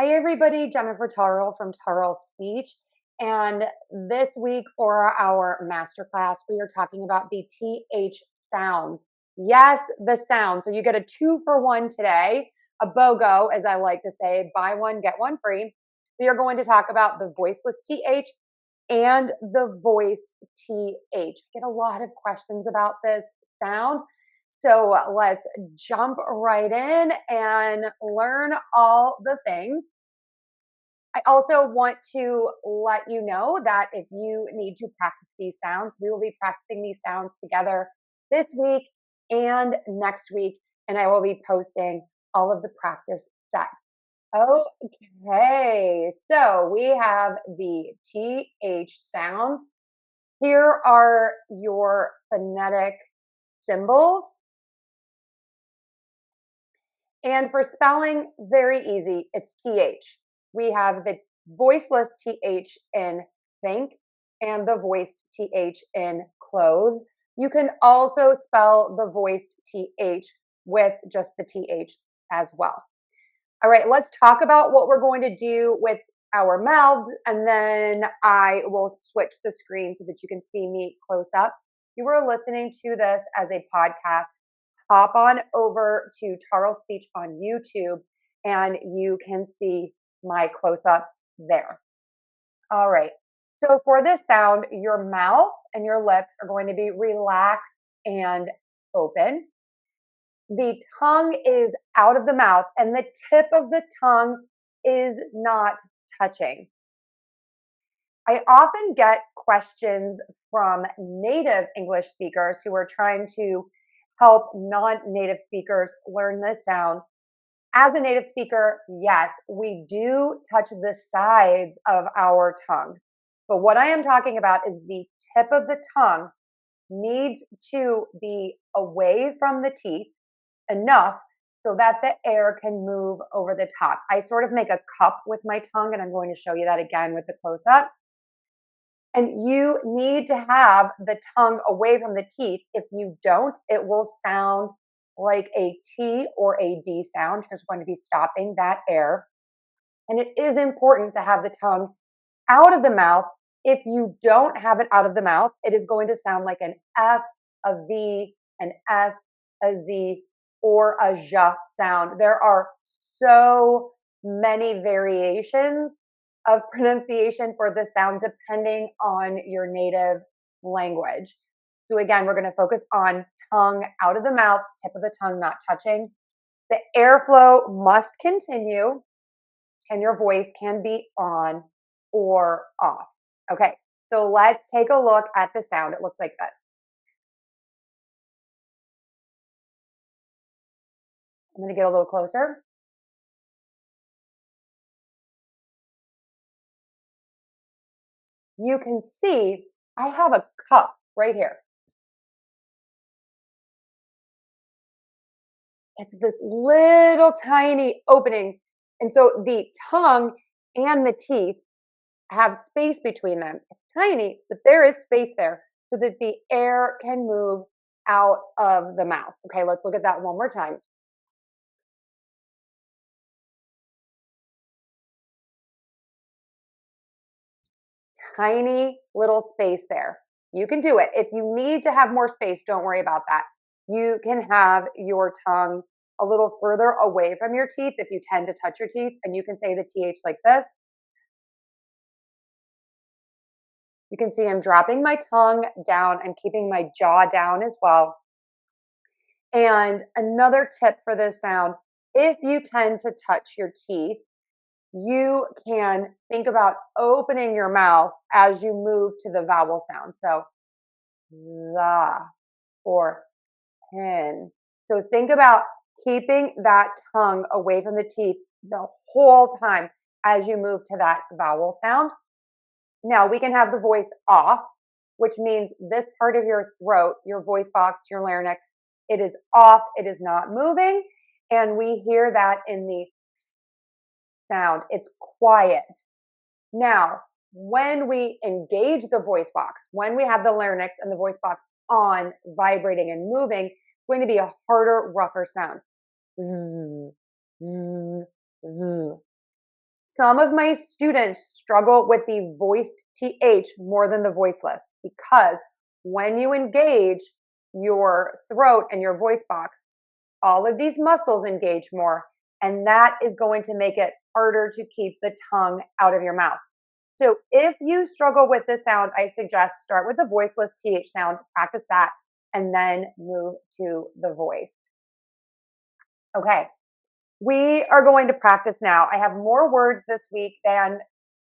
Hi, everybody. Jennifer Tarle from Tarle Speech. And this week for our masterclass, we are talking about the TH sounds. Yes, the sound. So you get a 2-for-1 today, a BOGO, as I like to say, buy one, get one free. We are going to talk about the voiceless TH and the voiced TH. Get a lot of questions about this sound. So let's jump right in and learn all the things. I also want to let you know that if you need to practice these sounds, we will be practicing these sounds together this week and next week, and I will be posting all of the practice sets. Okay, so we have the TH sound. Here are your phonetic symbols. And for spelling, very easy, it's TH. We have the voiceless TH in think and the voiced TH in clothe. You can also spell the voiced TH with just the TH as well. All right, let's talk about what we're going to do with our mouths, and then I will switch the screen so that you can see me close up. You are listening to this as a podcast. Hop on over to Tarle Speech on YouTube, and you can see my close-ups there. All right, so for this sound, your mouth and your lips are going to be relaxed and open. The tongue is out of the mouth, and the tip of the tongue is not touching. I often get questions from native English speakers who are trying to help non-native speakers learn this sound. As a native speaker, yes, we do touch the sides of our tongue. But what I am talking about is the tip of the tongue needs to be away from the teeth enough so that the air can move over the top. I sort of make a cup with my tongue, and I'm going to show you that again with the close-up. And you need to have the tongue away from the teeth. If you don't, it will sound like a T or a D sound. It's going to be stopping that air. And it is important to have the tongue out of the mouth. If you don't have it out of the mouth, it is going to sound like an F, a V, an S, a Z, or a J sound. There are so many variations of pronunciation for this sound depending on your native language. So again, we're going to focus on tongue out of the mouth, tip of the tongue not touching. The airflow must continue, and your voice can be on or off. Okay, so let's take a look at the sound. It looks like this. I'm going to get a little closer. You can see I have a cup right here. It's this little tiny opening. And so the tongue and the teeth have space between them. It's tiny, but there is space there so that the air can move out of the mouth. Okay, let's look at that one more time. Tiny little space there. You can do it. If you need to have more space, don't worry about that. You can have your tongue a little further away from your teeth if you tend to touch your teeth, and you can say the TH like this. You can see I'm dropping my tongue down and keeping my jaw down as well. And another tip for this sound, if you tend to touch your teeth, you can think about opening your mouth as you move to the vowel sound. So the or hin. So think about keeping that tongue away from the teeth the whole time as you move to that vowel sound. Now we can have the voice off, which means this part of your throat, your voice box, your larynx, it is off, it is not moving. And we hear that in the sound. It's quiet. Now, when we engage the voice box, when we have the larynx and the voice box on, vibrating and moving, it's going to be a harder, rougher sound. Some of my students struggle with the voiced TH more than the voiceless because when you engage your throat and your voice box, all of these muscles engage more, and that is going to make it harder to keep the tongue out of your mouth. So if you struggle with this sound, I suggest start with the voiceless TH sound, practice that, and then move to the voiced. Okay, we are going to practice now. I have more words this week than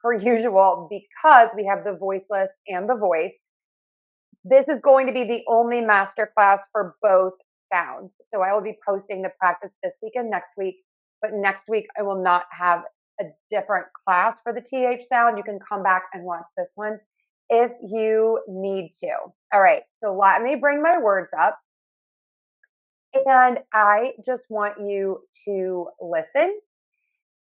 per usual because we have the voiceless and the voiced. This is going to be the only masterclass for both sounds. So I will be posting the practice this week and next week, but next week I will not have a different class for the TH sound. You can come back and watch this one if you need to. All right, so let me bring my words up. And I just want you to listen.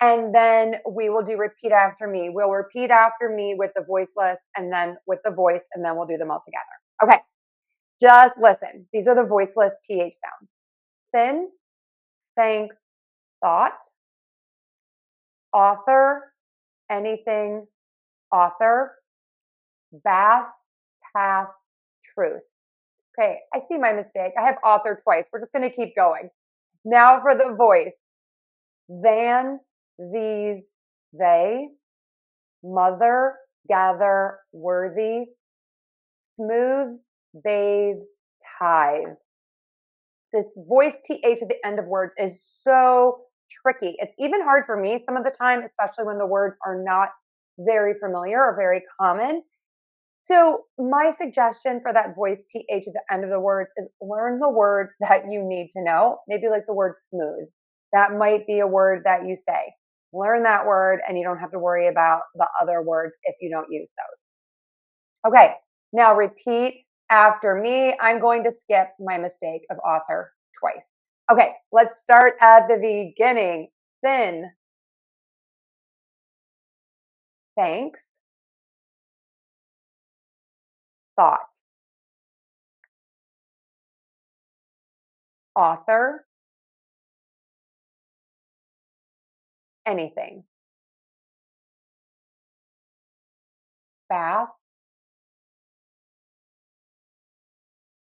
And then we will do repeat after me. We'll repeat after me with the voiceless and then with the voiced, and then we'll do them all together. Okay, just listen. These are the voiceless TH sounds. Thin, thanks, thought, author, anything, author, bath, path, truth. Okay, I see my mistake. I have author twice. We're just going to keep going. Now for the voice. Than, these, they, mother, gather, worthy, smooth, bathe, tithe. This voice TH at the end of words is so tricky. It's even hard for me some of the time, especially when the words are not very familiar or very common. So my suggestion for that voice TH at the end of the words is learn the words that you need to know. Maybe like the word smooth. That might be a word that you say. Learn that word and you don't have to worry about the other words if you don't use those. Okay, now repeat after me. I'm going to skip my mistake of author twice. Okay, let's start at the beginning. Thin. Thanks. Thought. Author. Anything. Bath.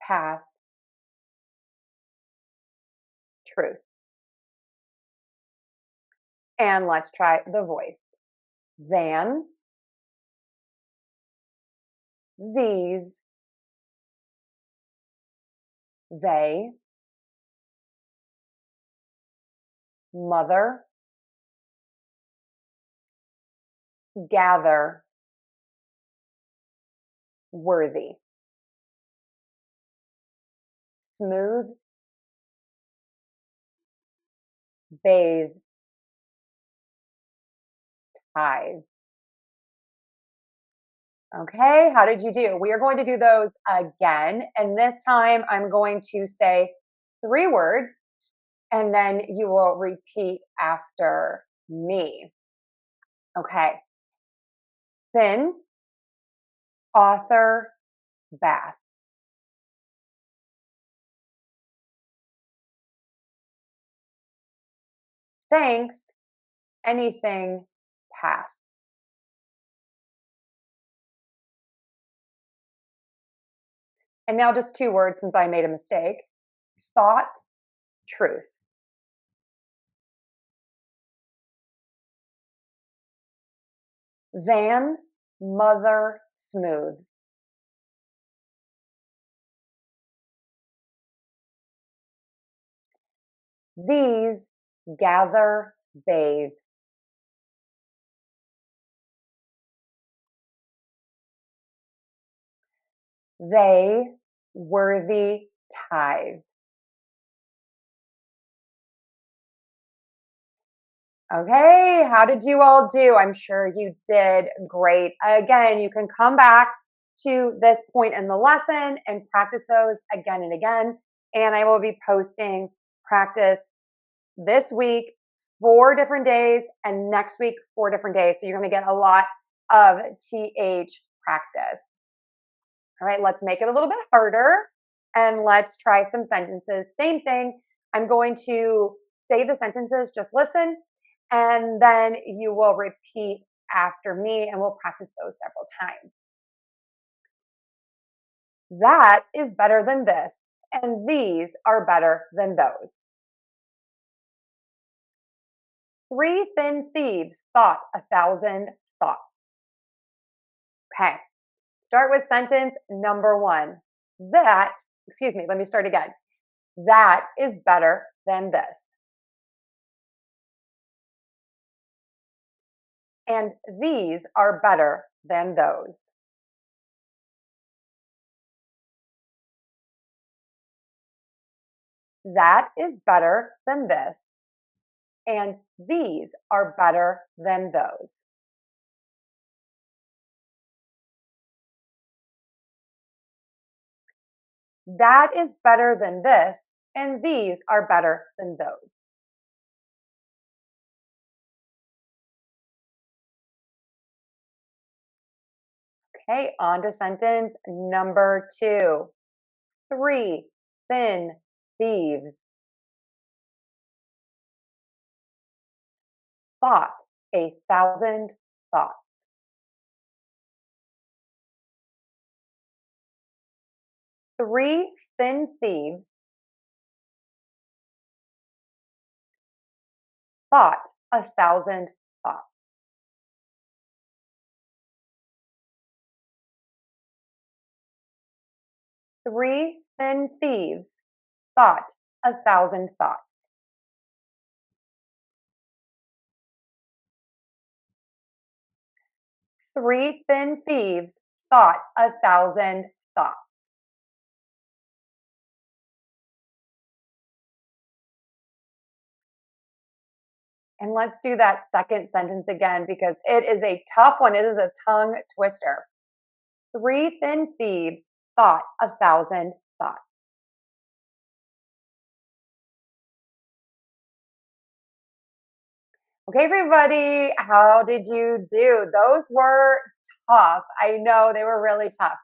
Path. Truth. And let's try the voice. Than, these, they, mother, gather, worthy, smooth, bathe, tithe. Okay, how did you do? We are going to do those again. And this time I'm going to say 3 words and then you will repeat after me. Okay. Thin, author, bath. Thanks, anything, path. And now just 2 words since I made a mistake. Thought, truth. Than, mother, smooth. These, gather, bathe. They, worthy, tithe. Okay, how did you all do? I'm sure you did great. Again, you can come back to this point in the lesson and practice those again and again. And I will be posting practice this week 4 different days and next week 4 different days. So you're going to get a lot of TH practice. All right, let's make it a little bit harder and let's try some sentences. Same thing. I'm going to say the sentences, just listen. And then you will repeat after me and we'll practice those several times. That is better than this, and these are better than those. 3 thin thieves thought 1,000 thoughts. Okay, start with sentence number 1. Let me start again. That is better than this. And these are better than those. That is better than this. And these are better than those. That is better than this. And these are better than those. Okay, on to sentence number 2. 3 thin thieves thought 1,000 thoughts. 3 thin thieves thought 1,000 thoughts. Three thin thieves thought 1,000 thoughts. Three thin thieves thought 1,000 thoughts. And let's do that second sentence again because it is a tough one. It is a tongue twister. 3 thin thieves thought 1,000 thoughts. Okay, everybody, how did you do? Those were tough. I know they were really tough.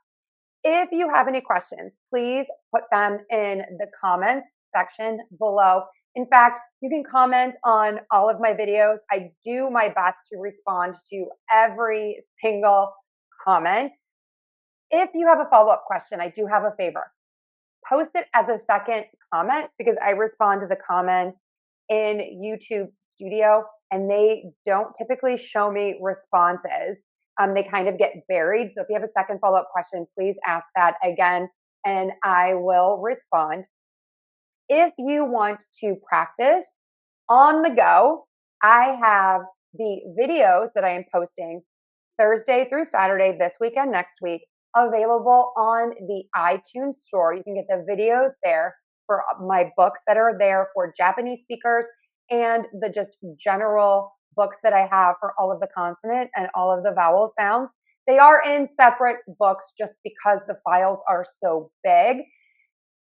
If you have any questions, please put them in the comments section below. In fact, you can comment on all of my videos. I do my best to respond to every single comment. If you have a follow-up question, I do have a favor. Post it as a second comment because I respond to the comments in YouTube Studio and they don't typically show me responses. They kind of get buried. So if you have a second follow-up question, please ask that again and I will respond. If you want to practice on the go, I have the videos that I am posting Thursday through Saturday this week and next week available on the iTunes store. You can get the videos there for my books that are there for Japanese speakers and the just general books that I have for all of the consonant and all of the vowel sounds. They are in separate books just because the files are so big,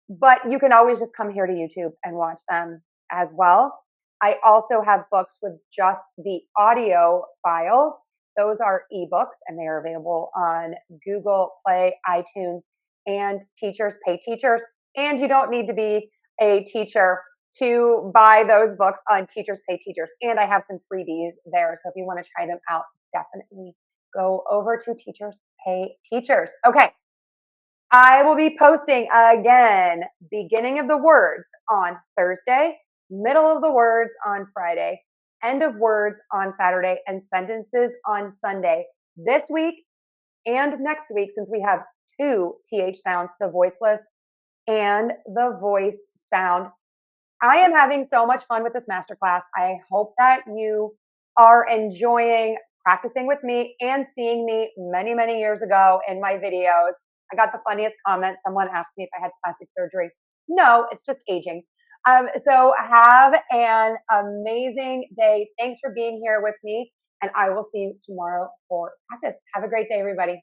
but you can always just come here to YouTube and watch them as well. I also have books with just the audio files. Those are ebooks and they are available on Google Play, iTunes, and Teachers Pay Teachers. And you don't need to be a teacher to buy those books on Teachers Pay Teachers. And I have some freebies there. So if you want to try them out, definitely go over to Teachers Pay Teachers. Okay. I will be posting again, beginning of the words on Thursday, middle of the words on Friday, end of words on Saturday, and sentences on Sunday this week and next week, since we have 2 TH sounds, the voiceless and the voiced sound. I am having so much fun with this masterclass. I hope that you are enjoying practicing with me and seeing me many, many years ago in my videos. I got the funniest comment. Someone asked me if I had plastic surgery. No, it's just aging. So have an amazing day. Thanks for being here with me, and I will see you tomorrow for practice. Have a great day, everybody.